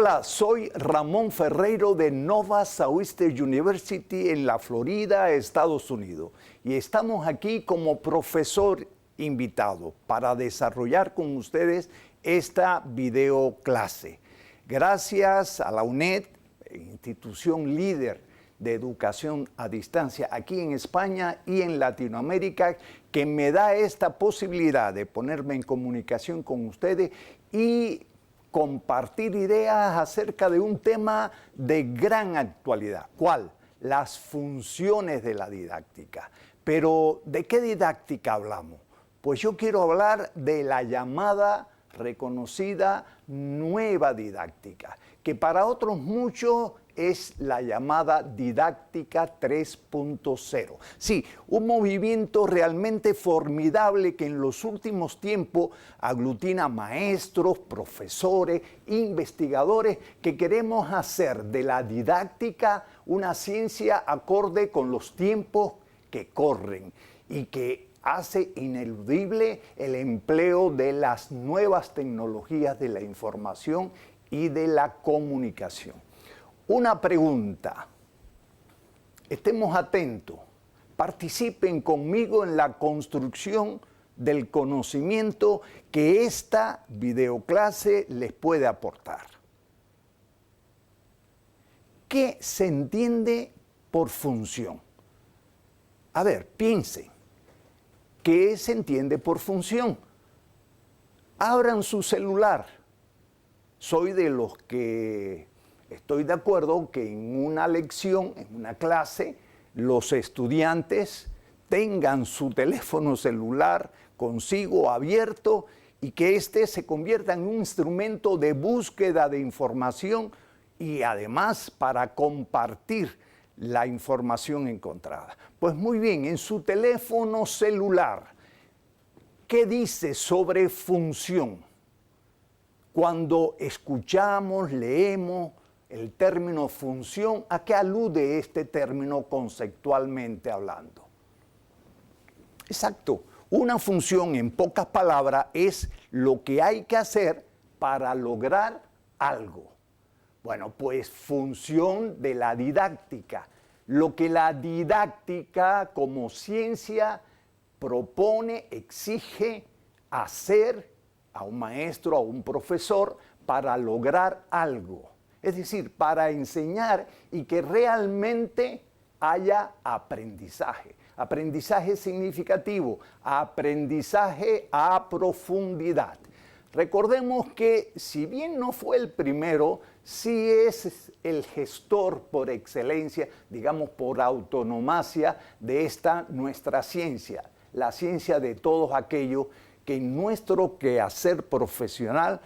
Hola, soy Ramón Ferreiro de Nova Southeastern University en la Florida, Estados Unidos. Y estamos aquí como profesor invitado para desarrollar con ustedes esta videoclase. Gracias a la UNED, institución líder de educación a distancia aquí en España y en Latinoamérica, que me da esta posibilidad de ponerme en comunicación con ustedes y compartir ideas acerca de un tema de gran actualidad. ¿Cuál? Las funciones de la didáctica. Pero, ¿de qué didáctica hablamos? Pues yo quiero hablar de la llamada, reconocida, nueva didáctica, que para otros muchos es la llamada didáctica 3.0. Sí, un movimiento realmente formidable que en los últimos tiempos aglutina maestros, profesores, investigadores que queremos hacer de la didáctica una ciencia acorde con los tiempos que corren y que hace ineludible el empleo de las nuevas tecnologías de la información y de la comunicación. Una pregunta, estemos atentos, participen conmigo en la construcción del conocimiento que esta videoclase les puede aportar. ¿Qué se entiende por función? A ver, piensen, ¿qué se entiende por función? Abran su celular. Soy de los que estoy de acuerdo que en una lección, en una clase, los estudiantes tengan su teléfono celular consigo abierto y que éste se convierta en un instrumento de búsqueda de información y además para compartir la información encontrada. Pues muy bien, en su teléfono celular, ¿qué dice sobre función? Cuando escuchamos, leemos el término función, ¿a qué alude este término conceptualmente hablando? Exacto, una función en pocas palabras es lo que hay que hacer para lograr algo. Bueno, pues función de la didáctica, lo que la didáctica como ciencia propone, exige hacer a un maestro, a un profesor, para lograr algo. Es decir, para enseñar y que realmente haya aprendizaje. Aprendizaje significativo, aprendizaje a profundidad. Recordemos que si bien no fue el primero, sí es el gestor por excelencia, digamos por autonomacia de esta nuestra ciencia, la ciencia de todos aquellos que en nuestro quehacer profesional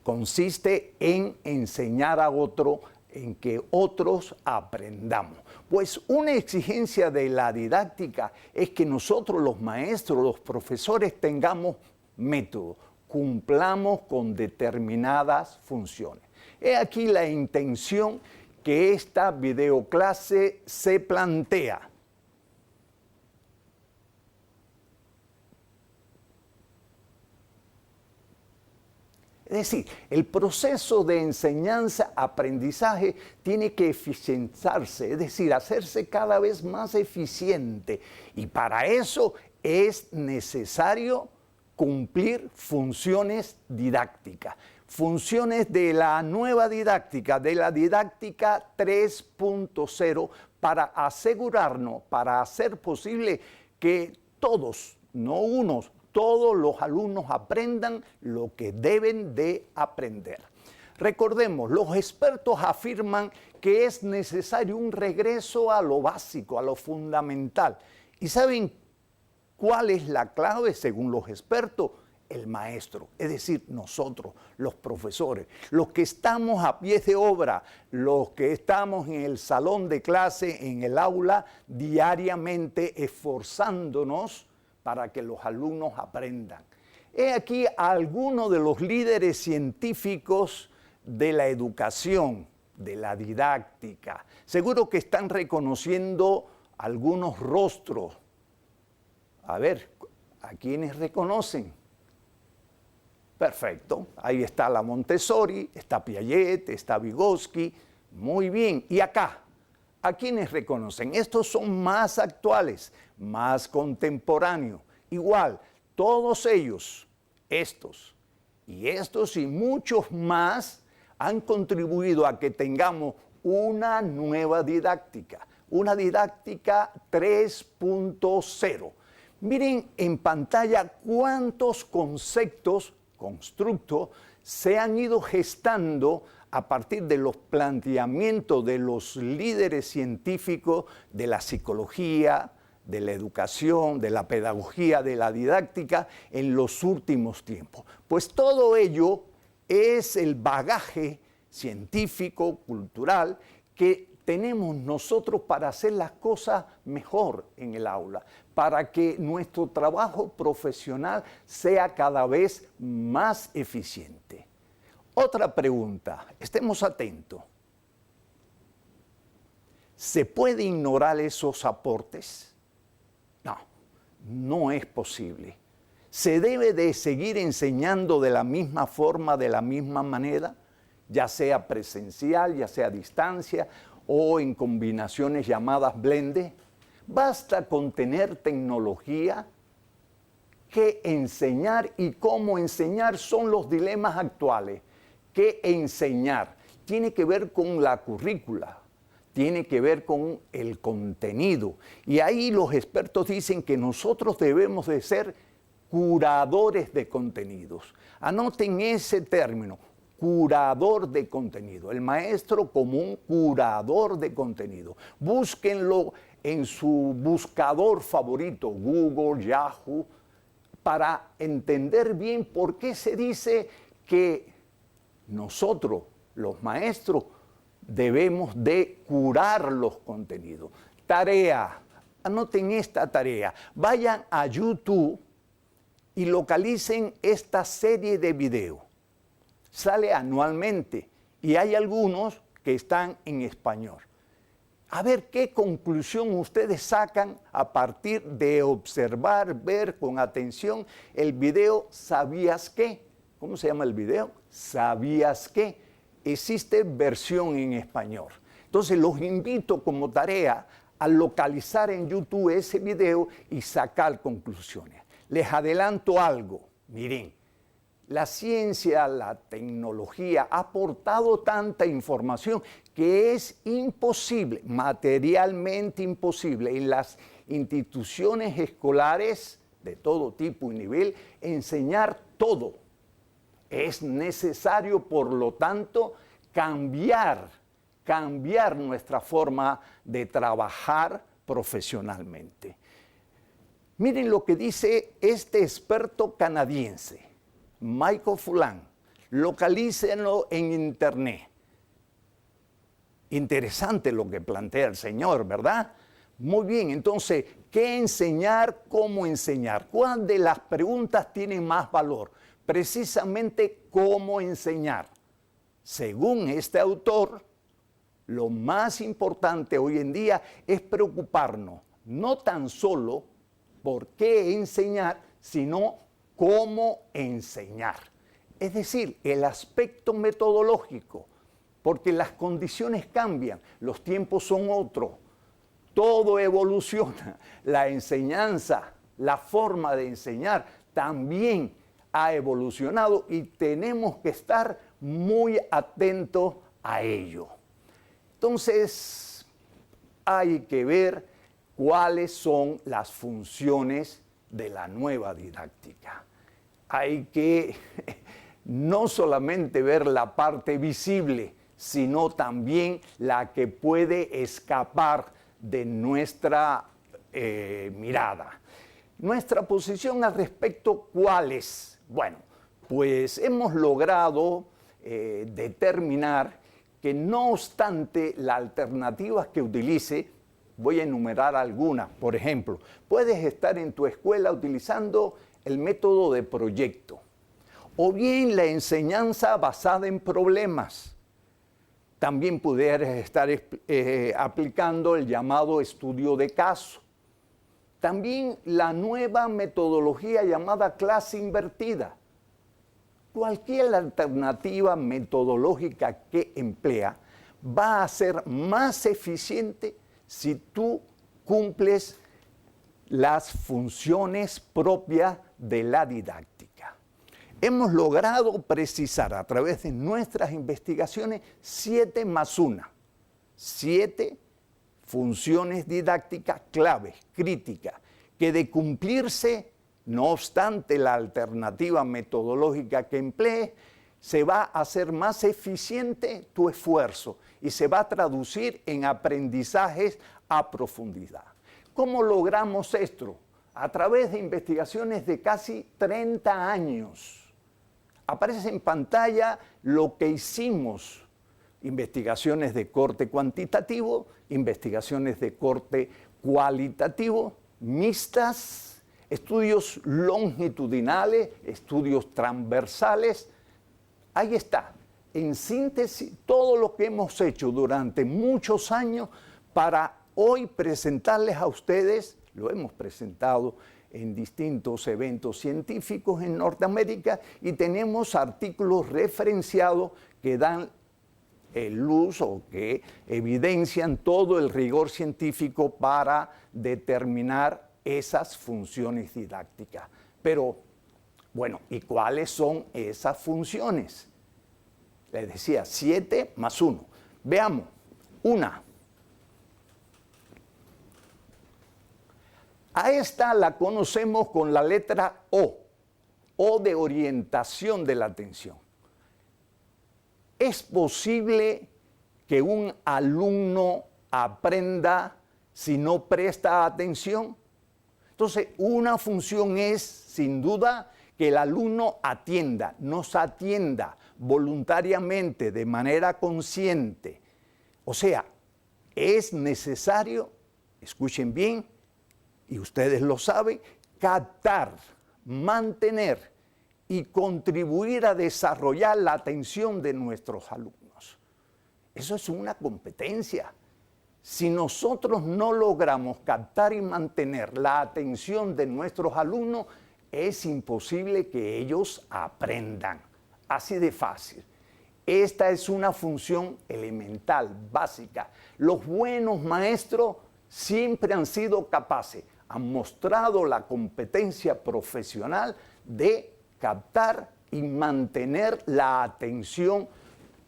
consiste en enseñar a otro, en que otros aprendamos. Pues una exigencia de la didáctica es que nosotros los maestros, los profesores tengamos método, cumplamos con determinadas funciones. He aquí la intención que esta videoclase se plantea. Es decir, el proceso de enseñanza-aprendizaje tiene que eficientizarse, es decir, hacerse cada vez más eficiente. Y para eso es necesario cumplir funciones didácticas, funciones de la nueva didáctica, de la didáctica 3.0, para asegurarnos, para hacer posible que todos, no unos, todos los alumnos aprendan lo que deben de aprender. Recordemos, los expertos afirman que es necesario un regreso a lo básico, a lo fundamental. ¿Y saben cuál es la clave según los expertos? El maestro, es decir, nosotros, los profesores, los que estamos a pie de obra, los que estamos en el salón de clase, en el aula, diariamente esforzándonos para que los alumnos aprendan. He aquí algunos de los líderes científicos de la educación, de la didáctica. Seguro que están reconociendo algunos rostros. A ver, ¿a quiénes reconocen? Perfecto. Ahí está la Montessori, está Piaget, está Vygotsky. Muy bien. Y acá, ¿a quiénes reconocen? Estos son más actuales, más contemporáneos. Igual, todos ellos, estos y muchos más, han contribuido a que tengamos una nueva didáctica, una didáctica 3.0. Miren en pantalla cuántos conceptos, constructos, se han ido gestando a partir de los planteamientos de los líderes científicos de la psicología, de la educación, de la pedagogía, de la didáctica en los últimos tiempos. Pues todo ello es el bagaje científico, cultural, que tenemos nosotros para hacer las cosas mejor en el aula, para que nuestro trabajo profesional sea cada vez más eficiente. Otra pregunta, estemos atentos. ¿Se puede ignorar esos aportes? No, no es posible. ¿Se debe de seguir enseñando de la misma forma, de la misma manera, ya sea presencial, ya sea a distancia o en combinaciones llamadas blended? ¿Basta con tener tecnología? ¿Qué enseñar y cómo enseñar son los dilemas actuales? ¿Qué enseñar? Tiene que ver con la currícula, tiene que ver con el contenido. Y ahí los expertos dicen que nosotros debemos de ser curadores de contenidos. Anoten ese término, curador de contenido. El maestro como un curador de contenido. Búsquenlo en su buscador favorito, Google, Yahoo, para entender bien por qué se dice que nosotros, los maestros, debemos de curar los contenidos. Tarea, anoten esta tarea. Vayan a YouTube y localicen esta serie de videos. Sale anualmente y hay algunos que están en español. A ver qué conclusión ustedes sacan a partir de observar, ver con atención el video ¿Sabías qué? ¿Cómo se llama el video? ¿Sabías qué? Existe versión en español. Entonces los invito como tarea a localizar en YouTube ese video y sacar conclusiones. Les adelanto algo, miren, la ciencia, la tecnología ha aportado tanta información que es imposible, materialmente imposible, en las instituciones escolares de todo tipo y nivel, enseñar todo. Es necesario, por lo tanto, cambiar nuestra forma de trabajar profesionalmente. Miren lo que dice este experto canadiense, Michael Fullan. Localícenlo en internet. Interesante lo que plantea el señor, ¿verdad? Muy bien, entonces, ¿qué enseñar? ¿Cómo enseñar? ¿Cuál de las preguntas tiene más valor? Precisamente cómo enseñar. Según este autor, lo más importante hoy en día es preocuparnos no tan solo por qué enseñar, sino cómo enseñar. Es decir, el aspecto metodológico, porque las condiciones cambian, los tiempos son otros, todo evoluciona, la enseñanza, la forma de enseñar también ha evolucionado y tenemos que estar muy atentos a ello. Entonces, hay que ver cuáles son las funciones de la nueva didáctica. Hay que no solamente ver la parte visible, sino también la que puede escapar de nuestra mirada. Nuestra posición al respecto, ¿cuál es? Bueno, pues hemos logrado determinar que no obstante las alternativas que utilice, voy a enumerar algunas. Por ejemplo, puedes estar en tu escuela utilizando el método de proyecto, o bien la enseñanza basada en problemas. También pudieras estar aplicando el llamado estudio de caso. También la nueva metodología llamada clase invertida. cualquier alternativa metodológica que emplea va a ser más eficiente si tú cumples las funciones propias de la didáctica. Hemos logrado precisar a través de nuestras investigaciones 7 más 1, 7 funciones didácticas claves, críticas, que de cumplirse, no obstante la alternativa metodológica que emplees, se va a hacer más eficiente tu esfuerzo y se va a traducir en aprendizajes a profundidad. ¿Cómo logramos esto? A través de investigaciones de casi 30 años. Aparece en pantalla lo que hicimos. Investigaciones de corte cuantitativo, investigaciones de corte cualitativo, mixtas, estudios longitudinales, estudios transversales. Ahí está, en síntesis, todo lo que hemos hecho durante muchos años para hoy presentarles a ustedes, lo hemos presentado en distintos eventos científicos en Norteamérica y tenemos artículos referenciados que dan luz o que evidencian todo el rigor científico para determinar esas funciones didácticas. Pero, bueno, ¿y cuáles son esas funciones? Les decía, 7 más 1. Veamos, una. A esta la conocemos con la letra O de orientación de la atención. ¿Es posible que un alumno aprenda si no presta atención? Entonces, una función es, sin duda, que el alumno atienda, nos atienda voluntariamente, de manera consciente. O sea, es necesario, escuchen bien, y ustedes lo saben, captar, mantener y contribuir a desarrollar la atención de nuestros alumnos. Eso es una competencia. Si nosotros no logramos captar y mantener la atención de nuestros alumnos, es imposible que ellos aprendan. Así de fácil. Esta es una función elemental, básica. Los buenos maestros siempre han sido capaces, han mostrado la competencia profesional de captar y mantener la atención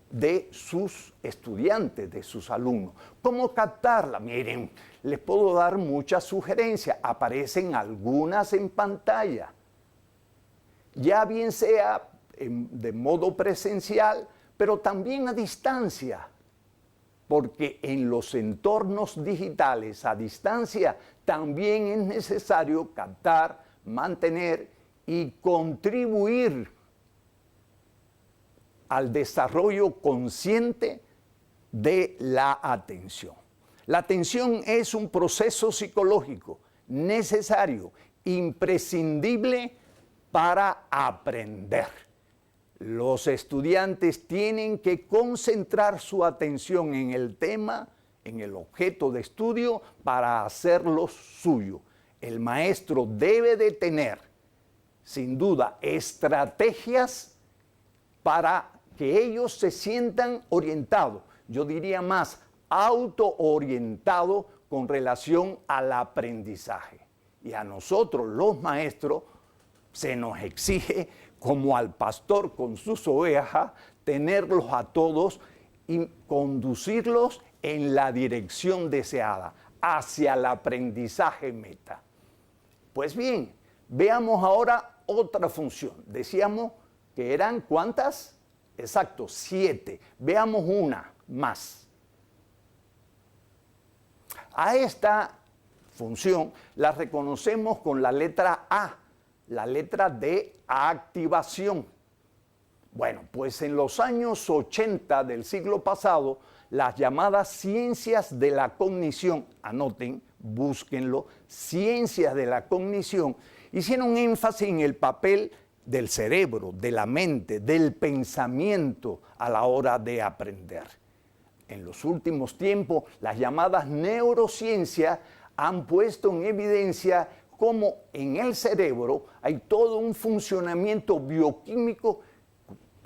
de sus estudiantes, de sus alumnos. ¿Cómo captarla? Miren, les puedo dar muchas sugerencias. Aparecen algunas en pantalla. Ya bien sea de modo presencial, pero también a distancia. Porque en los entornos digitales a distancia también es necesario captar, mantener y contribuir al desarrollo consciente de la atención. La atención es un proceso psicológico necesario, imprescindible para aprender. Los estudiantes tienen que concentrar su atención en el tema, en el objeto de estudio, para hacerlo suyo. El maestro debe de tener, sin duda, estrategias para que ellos se sientan orientados. Yo diría más, autoorientados con relación al aprendizaje. Y a nosotros, los maestros, se nos exige, como al pastor con sus ovejas, tenerlos a todos y conducirlos en la dirección deseada, hacia el aprendizaje meta. Pues bien, veamos ahora otra función. Decíamos que eran ¿cuántas? Exacto, 7. Veamos una más. A esta función la reconocemos con la letra A, la letra de activación. Bueno, pues en los años 80 del siglo pasado, las llamadas ciencias de la cognición, anoten, búsquenlo, ciencias de la cognición, hicieron énfasis en el papel del cerebro, de la mente, del pensamiento a la hora de aprender. En los últimos tiempos, las llamadas neurociencias han puesto en evidencia cómo en el cerebro hay todo un funcionamiento bioquímico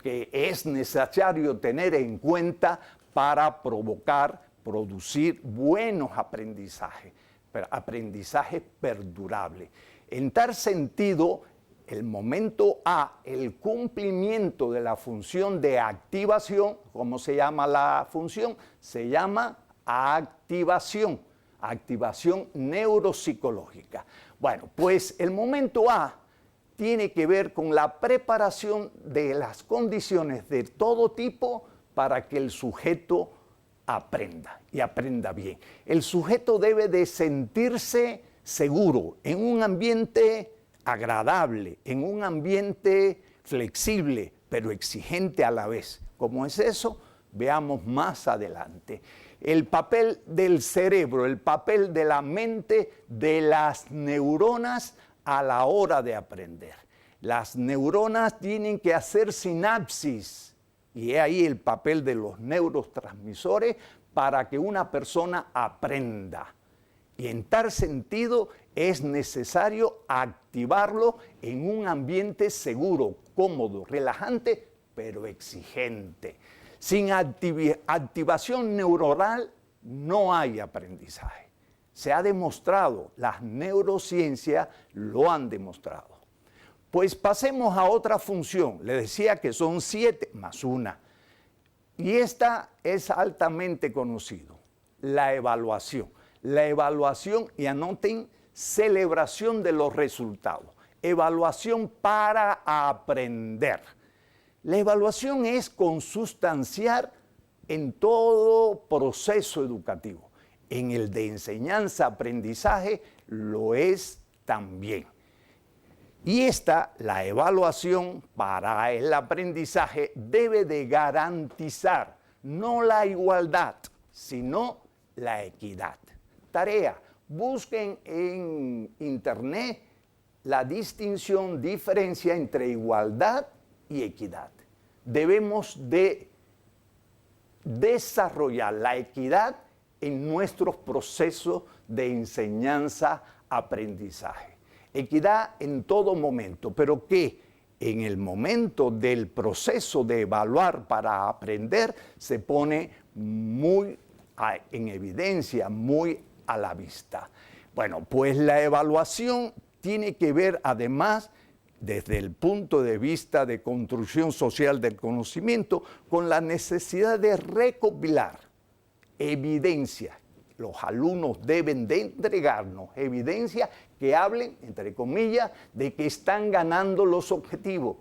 que es necesario tener en cuenta para producir buenos aprendizajes, aprendizajes perdurables. En tal sentido, el momento A, el cumplimiento de la función de activación, ¿cómo se llama la función? Se llama activación neuropsicológica. Bueno, pues el momento A tiene que ver con la preparación de las condiciones de todo tipo para que el sujeto aprenda y aprenda bien. El sujeto debe de sentirse seguro en un ambiente agradable, en un ambiente flexible, pero exigente a la vez. ¿Cómo es eso? Veamos más adelante. El papel del cerebro, el papel de la mente, de las neuronas a la hora de aprender. Las neuronas tienen que hacer sinapsis, y es ahí el papel de los neurotransmisores para que una persona aprenda. Y en tal sentido es necesario activarlo en un ambiente seguro, cómodo, relajante, pero exigente. Sin activación neuronal no hay aprendizaje. Se ha demostrado, las neurociencias lo han demostrado. Pues pasemos a otra función. Le decía que son 7 más 1. Y esta es altamente conocido, la evaluación. La evaluación, y anoten, celebración de los resultados. Evaluación para aprender. La evaluación es consustanciar en todo proceso educativo. En el de enseñanza-aprendizaje lo es también. Y la evaluación para el aprendizaje debe de garantizar no la igualdad, sino la equidad. Tarea, busquen en internet la distinción, diferencia entre igualdad y equidad. Debemos de desarrollar la equidad en nuestros procesos de enseñanza-aprendizaje. Equidad en todo momento, pero que en el momento del proceso de evaluar para aprender se pone muy en evidencia, muy a la vista. Bueno, pues la evaluación tiene que ver además, desde el punto de vista de construcción social del conocimiento, con la necesidad de recopilar evidencia. Los alumnos deben de entregarnos evidencia que hable, entre comillas, de que están ganando los objetivos,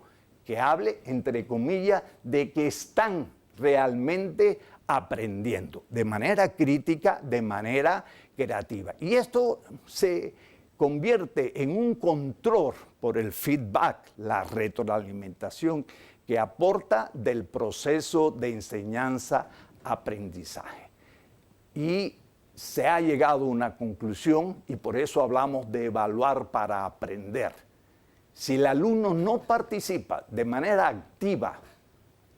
que hable, entre comillas, de que están realmente aprendiendo de manera crítica, de manera creativa. Y esto se convierte en un control por el feedback, la retroalimentación que aporta del proceso de enseñanza-aprendizaje. Y se ha llegado a una conclusión, y por eso hablamos de evaluar para aprender. Si el alumno no participa de manera activa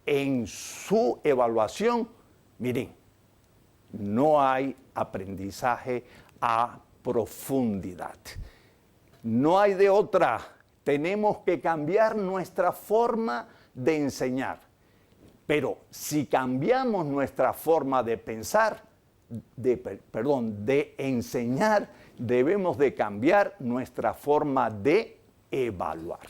en su evaluación, miren, no hay aprendizaje a profundidad. No hay de otra. Tenemos que cambiar nuestra forma de enseñar. Pero si cambiamos nuestra forma de pensar, de enseñar, debemos de cambiar nuestra forma de evaluar.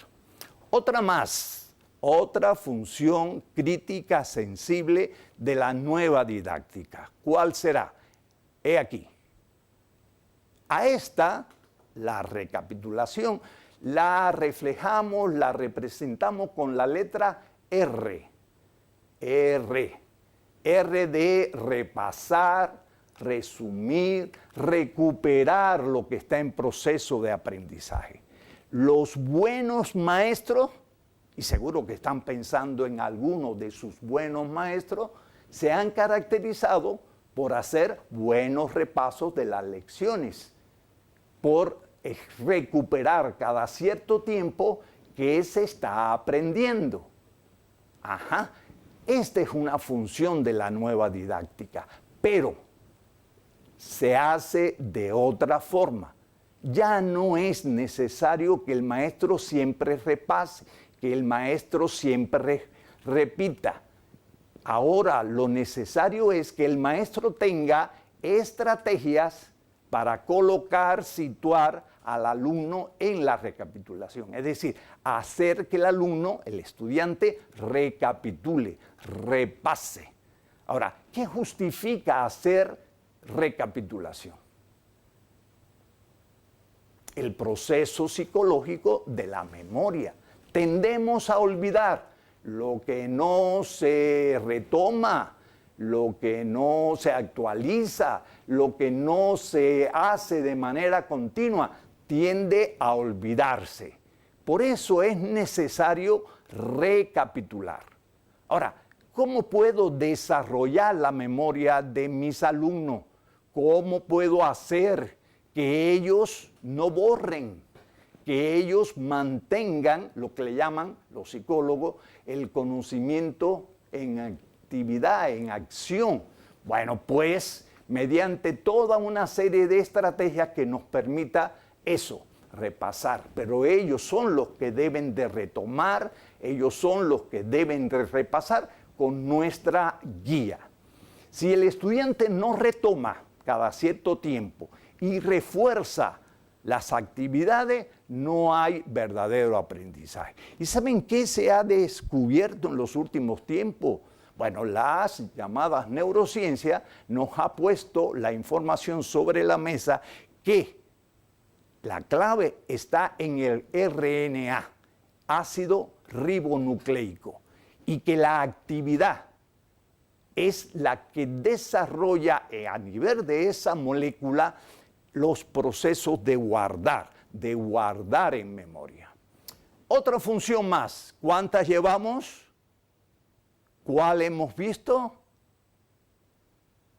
Otra función crítica sensible de la nueva didáctica. ¿Cuál será? He aquí. A esta, la recapitulación, la reflejamos, la representamos con la letra R. R de repasar, resumir, recuperar lo que está en proceso de aprendizaje. Los buenos maestros, y seguro que están pensando en algunos de sus buenos maestros, se han caracterizado por hacer buenos repasos de las lecciones, por recuperar cada cierto tiempo que se está aprendiendo. Esta es una función de la nueva didáctica, pero se hace de otra forma. Ya no es necesario que el maestro siempre repase, que el maestro siempre repita. Ahora lo necesario es que el maestro tenga estrategias para colocar, situar al alumno en la recapitulación. Es decir, hacer que el alumno, el estudiante, recapitule, repase. Ahora, ¿qué justifica hacer recapitulación? El proceso psicológico de la memoria. Tendemos a olvidar lo que no se retoma, lo que no se actualiza, lo que no se hace de manera continua, tiende a olvidarse. Por eso es necesario recapitular. Ahora, ¿cómo puedo desarrollar la memoria de mis alumnos? ¿Cómo puedo hacer que ellos no borren, que ellos mantengan lo que le llaman los psicólogos el conocimiento en actividad, en acción? Bueno, pues mediante toda una serie de estrategias que nos permita eso, repasar. Pero ellos son los que deben de retomar, ellos son los que deben de repasar con nuestra guía. Si el estudiante no retoma cada cierto tiempo y refuerza las actividades, no hay verdadero aprendizaje. ¿Y saben qué se ha descubierto en los últimos tiempos? Bueno, las llamadas neurociencias nos ha puesto la información sobre la mesa que la clave está en el RNA, ácido ribonucleico, y que la actividad es la que desarrolla a nivel de esa molécula los procesos de guardar en memoria. Otra función más, ¿cuántas llevamos? ¿Cuál hemos visto?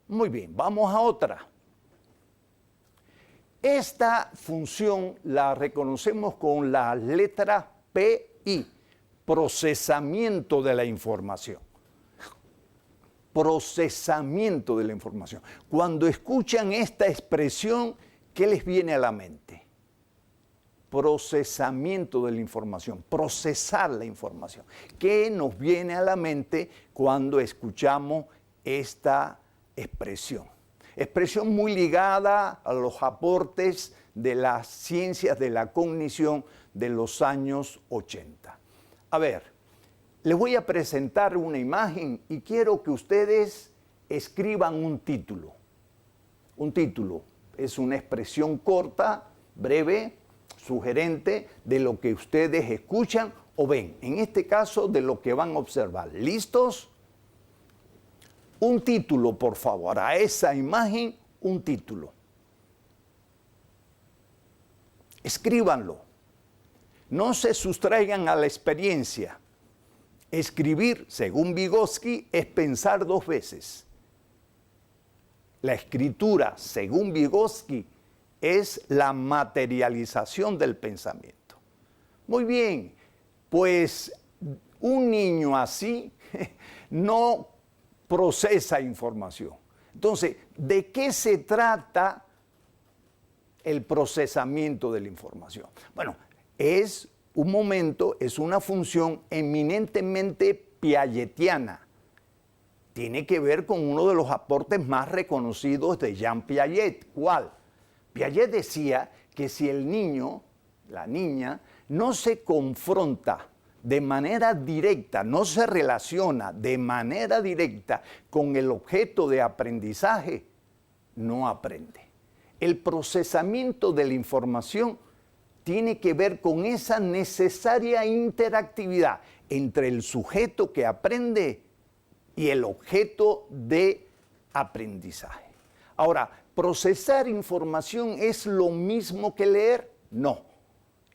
Muy bien, vamos a otra. Esta función la reconocemos con la letra PI, procesamiento de la información. Procesamiento de la información. Cuando escuchan esta expresión, ¿qué les viene a la mente? Procesamiento de la información, procesar la información. ¿Qué nos viene a la mente cuando escuchamos esta expresión? Expresión muy ligada a los aportes de las ciencias de la cognición de los años 80. A ver, les voy a presentar una imagen y quiero que ustedes escriban un título. Un título es una expresión corta, breve, sugerente de lo que ustedes escuchan o ven. En este caso, de lo que van a observar. ¿Listos? Un título, por favor. A esa imagen, un título. Escríbanlo. No se sustraigan a la experiencia. Escribir, según Vygotsky, es pensar dos veces. La escritura, según Vygotsky, es la materialización del pensamiento. Muy bien, pues un niño así no procesa información. Entonces, ¿de qué se trata el procesamiento de la información? Bueno, es un momento, es una función eminentemente piagetiana. Tiene que ver con uno de los aportes más reconocidos de Jean Piaget. ¿Cuál? Piaget decía que si el niño, la niña, no se confronta de manera directa, no se relaciona de manera directa con el objeto de aprendizaje, no aprende. El procesamiento de la información tiene que ver con esa necesaria interactividad entre el sujeto que aprende y el objeto de aprendizaje. Ahora, ¿procesar información es lo mismo que leer? No.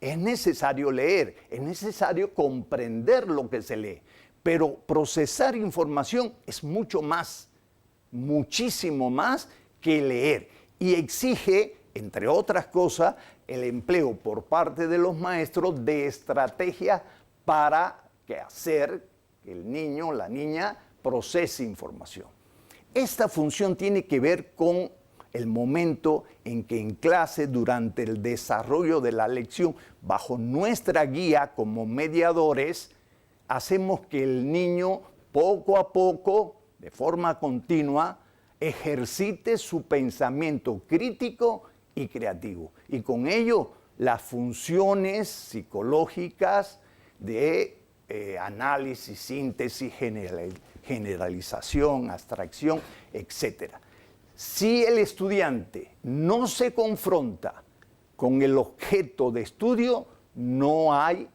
Es necesario leer, es necesario comprender lo que se lee, pero procesar información es mucho más, muchísimo más que leer y exige, entre otras cosas, el empleo por parte de los maestros de estrategias para hacer que el niño o la niña procese información. Esta función tiene que ver con el momento en que en clase, durante el desarrollo de la lección, bajo nuestra guía como mediadores, hacemos que el niño poco a poco, de forma continua, ejercite su pensamiento crítico y creativo. Y con ello, las funciones psicológicas de análisis, síntesis, generalización, abstracción, etc. Si el estudiante no se confronta con el objeto de estudio, no hay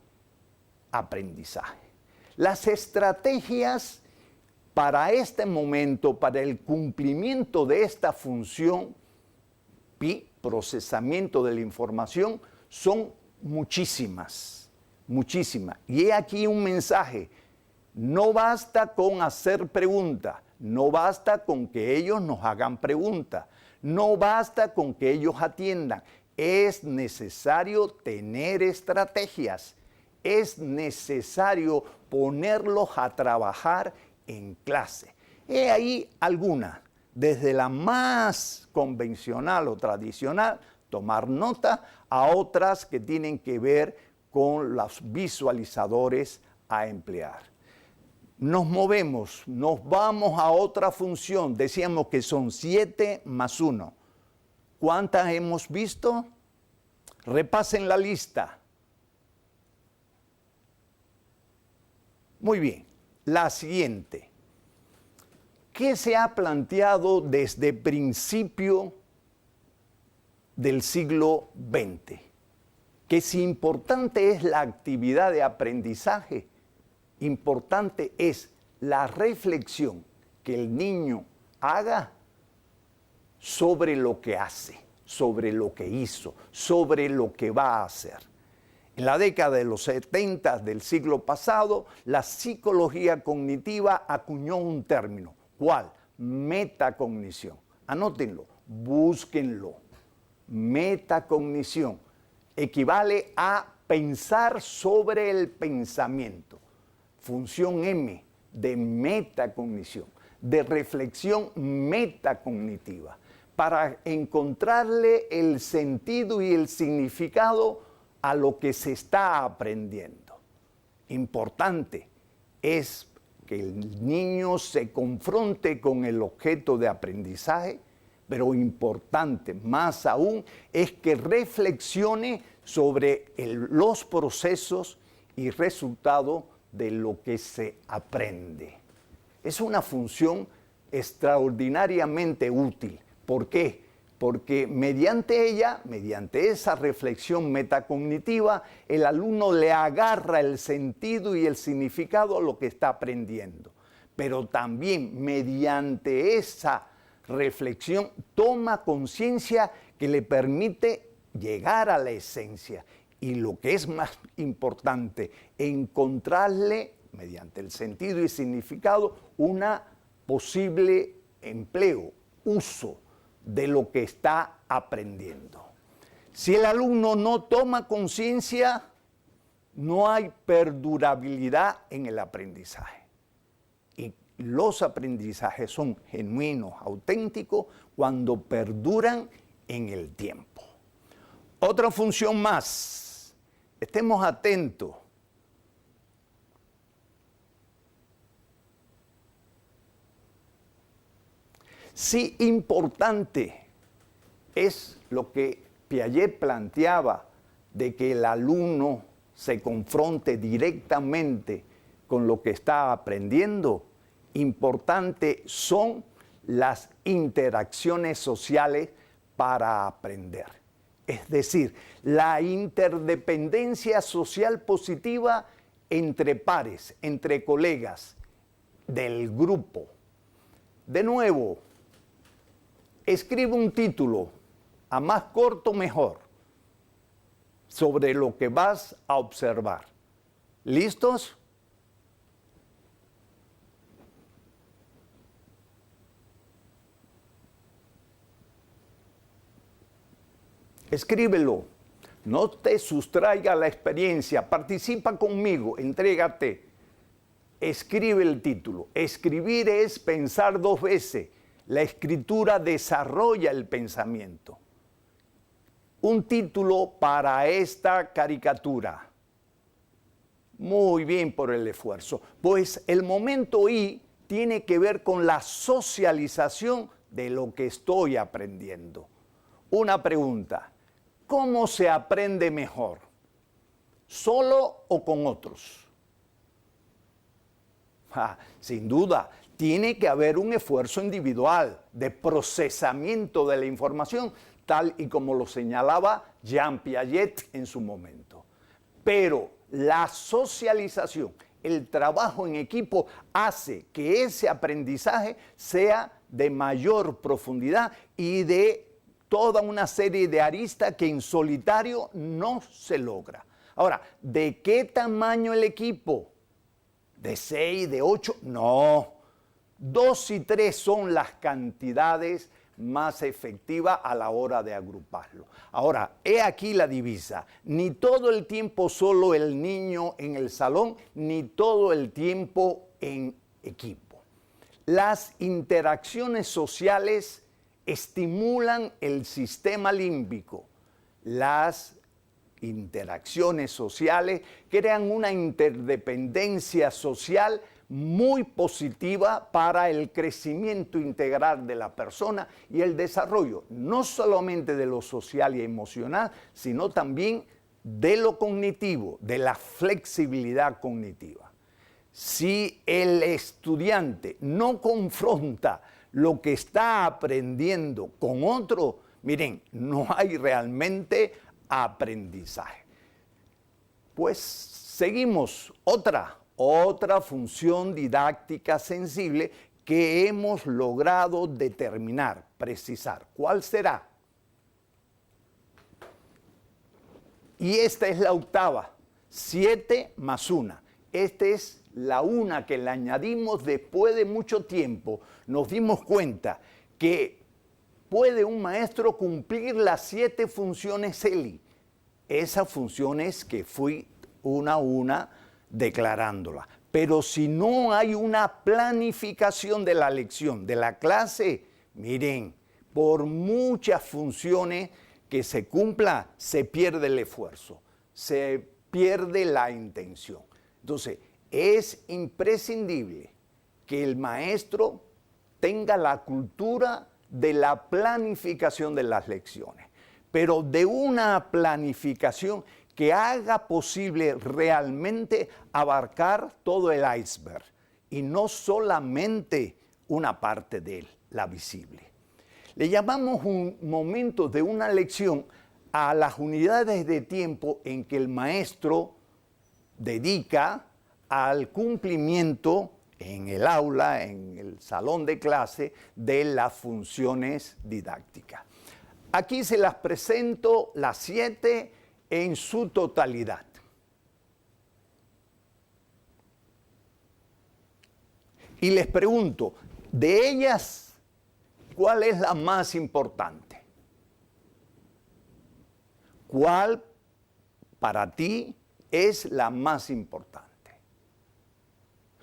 aprendizaje. Las estrategias para este momento, para el cumplimiento de esta función, procesamiento de la información, son muchísimas, muchísimas. Y he aquí un mensaje: no basta con hacer preguntas, no basta con que ellos nos hagan preguntas, no basta con que ellos atiendan. Es necesario tener estrategias, es necesario ponerlos a trabajar en clase. He ahí algunas, desde la más convencional o tradicional, tomar nota, a otras que tienen que ver con los visualizadores a emplear. Nos movemos, nos vamos a otra función. Decíamos que son 7 más 1. ¿Cuántas hemos visto? Repasen la lista. Muy bien, la siguiente. ¿Qué se ha planteado desde principio del siglo XX? Que si importante es la actividad de aprendizaje, importante es la reflexión que el niño haga sobre lo que hace, sobre lo que hizo, sobre lo que va a hacer. En la década de los 70 del siglo pasado, la psicología cognitiva acuñó un término. ¿Cuál? Metacognición. Anótenlo, búsquenlo. Metacognición equivale a pensar sobre el pensamiento. Función M de metacognición, de reflexión metacognitiva, para encontrarle el sentido y el significado a lo que se está aprendiendo. Importante es que el niño se confronte con el objeto de aprendizaje, pero importante más aún es que reflexione sobre los procesos y resultados de lo que se aprende. Es una función extraordinariamente útil. ¿Por qué? Porque mediante ella, mediante esa reflexión metacognitiva, el alumno le agarra el sentido y el significado a lo que está aprendiendo. Pero también mediante esa reflexión toma conciencia que le permite llegar a la esencia. Y lo que es más importante, encontrarle, mediante el sentido y significado, una posible empleo, uso de lo que está aprendiendo. Si el alumno no toma conciencia, no hay perdurabilidad en el aprendizaje. Y los aprendizajes son genuinos, auténticos, cuando perduran en el tiempo. Otra función más. Estemos atentos. Sí, importante es lo que Piaget planteaba, de que el alumno se confronte directamente con lo que está aprendiendo. Importante son las interacciones sociales para aprender. Es decir, la interdependencia social positiva entre pares, entre colegas del grupo. De nuevo, escribe un título, a más corto mejor, sobre lo que vas a observar. ¿Listos? Escríbelo, no te sustraiga la experiencia, participa conmigo, entrégate. Escribe el título. Escribir es pensar 2 veces. La escritura desarrolla el pensamiento. Un título para esta caricatura. Muy bien por el esfuerzo. Pues el momento I tiene que ver con la socialización de lo que estoy aprendiendo. Una pregunta, ¿cómo se aprende mejor? ¿Solo o con otros? Sin duda, tiene que haber un esfuerzo individual de procesamiento de la información, tal y como lo señalaba Jean Piaget en su momento. Pero la socialización, el trabajo en equipo, hace que ese aprendizaje sea de mayor profundidad y de toda una serie de aristas que en solitario no se logra. Ahora, ¿de qué tamaño el equipo? ¿De 6, de 8? No. 2 y 3 son las cantidades más efectiva a la hora de agruparlo. Ahora, he aquí la divisa. Ni todo el tiempo solo el niño en el salón, ni todo el tiempo en equipo. Las interacciones sociales estimulan el sistema límbico. Las interacciones sociales crean una interdependencia social muy positiva para el crecimiento integral de la persona y el desarrollo, no solamente de lo social y emocional, sino también de lo cognitivo, de la flexibilidad cognitiva. Si el estudiante no confronta lo que está aprendiendo con otro, miren, no hay realmente aprendizaje. Pues seguimos otra función didáctica sensible que hemos logrado determinar, precisar. ¿Cuál será? Y esta es la octava, 7 más 1. Esta es la una que le añadimos después de mucho tiempo. Nos dimos cuenta que puede un maestro cumplir las 7 funciones ELI. Esas funciones que fui una a una declarándola. Pero si no hay una planificación de la lección, de la clase, miren, por muchas funciones que se cumpla, se pierde el esfuerzo, se pierde la intención. Entonces, es imprescindible que el maestro tenga la cultura de la planificación de las lecciones, pero de una planificación que haga posible realmente abarcar todo el iceberg y no solamente una parte de él, la visible. Le llamamos un momento de una lección a las unidades de tiempo en que el maestro dedica al cumplimiento en el aula, en el salón de clase, de las funciones didácticas. Aquí se las presento las 7 en su totalidad. Y les pregunto, de ellas, ¿cuál es la más importante? ¿Cuál para ti es la más importante?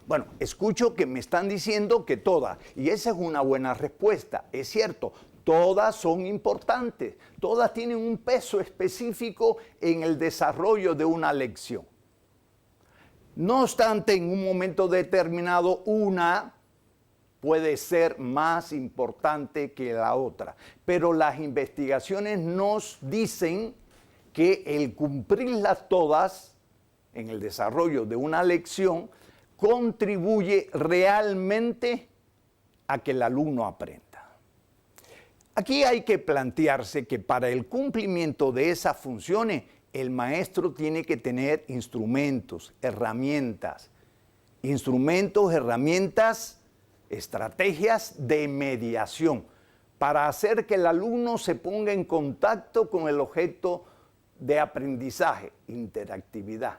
Bueno, escucho que me están diciendo que todas, y esa es una buena respuesta, es cierto. Todas son importantes, todas tienen un peso específico en el desarrollo de una lección. No obstante, en un momento determinado, una puede ser más importante que la otra. Pero las investigaciones nos dicen que el cumplirlas todas en el desarrollo de una lección contribuye realmente a que el alumno aprenda. Aquí hay que plantearse que para el cumplimiento de esas funciones, el maestro tiene que tener instrumentos, herramientas, estrategias de mediación para hacer que el alumno se ponga en contacto con el objeto de aprendizaje, interactividad,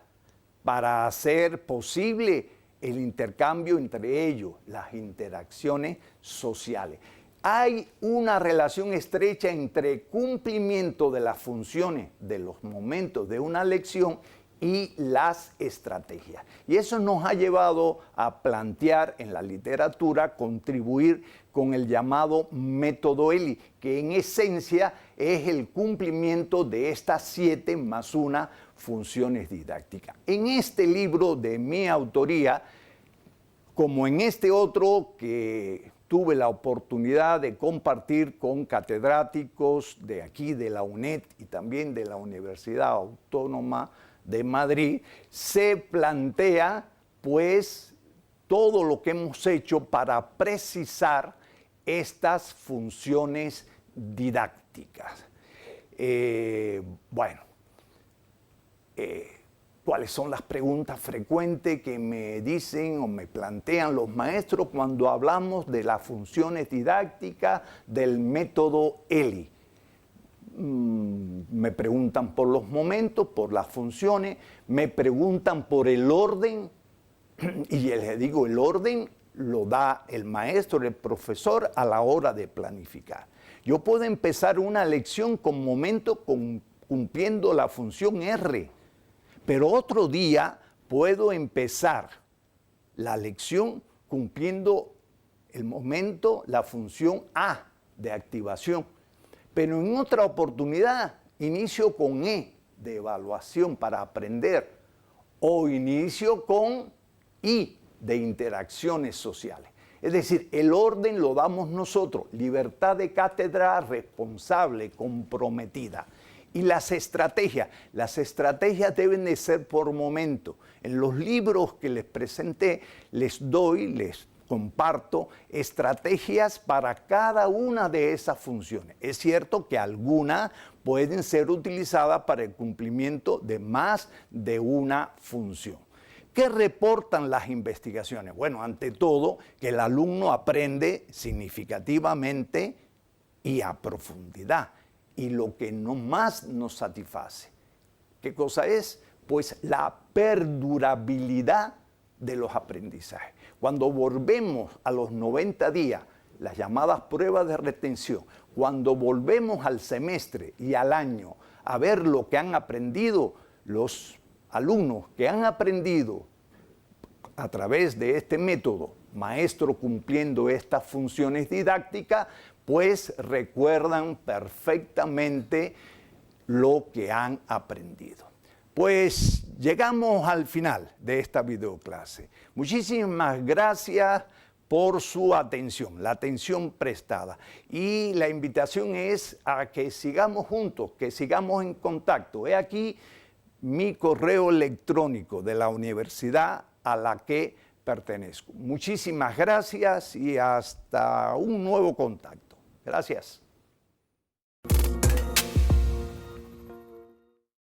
para hacer posible el intercambio entre ellos, las interacciones sociales. Hay una relación estrecha entre cumplimiento de las funciones, de los momentos de una lección y las estrategias. Y eso nos ha llevado a plantear en la literatura, contribuir con el llamado método ELI, que en esencia es el cumplimiento de estas 7 más 1 funciones didácticas. En este libro de mi autoría, como en este otro que tuve la oportunidad de compartir con catedráticos de aquí, de la UNED y también de la Universidad Autónoma de Madrid, se plantea pues todo lo que hemos hecho para precisar estas funciones didácticas. ¿Cuáles son las preguntas frecuentes que me dicen o me plantean los maestros cuando hablamos de las funciones didácticas del método ELI? Me preguntan por los momentos, por las funciones, me preguntan por el orden, y les digo, el orden lo da el maestro, el profesor, a la hora de planificar. Yo puedo empezar una lección con momento cumpliendo la función R, pero otro día puedo empezar la lección cumpliendo el momento, la función A de activación. Pero en otra oportunidad inicio con E de evaluación para aprender o inicio con I de interacciones sociales. Es decir, el orden lo damos nosotros, libertad de cátedra responsable, comprometida. Y las estrategias deben de ser por momento. En los libros que les presenté, les comparto estrategias para cada una de esas funciones. Es cierto que algunas pueden ser utilizadas para el cumplimiento de más de una función. ¿Qué reportan las investigaciones? Bueno, ante todo, que el alumno aprende significativamente y a profundidad. Y lo que más nos satisface, ¿qué cosa es? Pues la perdurabilidad de los aprendizajes. Cuando volvemos a los 90 días, las llamadas pruebas de retención, cuando volvemos al semestre y al año a ver lo que han aprendido los alumnos que han aprendido a través de este método, maestro cumpliendo estas funciones didácticas, pues recuerdan perfectamente lo que han aprendido. Pues llegamos al final de esta videoclase. Muchísimas gracias por su atención, la atención prestada. Y la invitación es a que sigamos juntos, que sigamos en contacto. He aquí mi correo electrónico de la universidad a la que pertenezco. Muchísimas gracias y hasta un nuevo contacto. Gracias.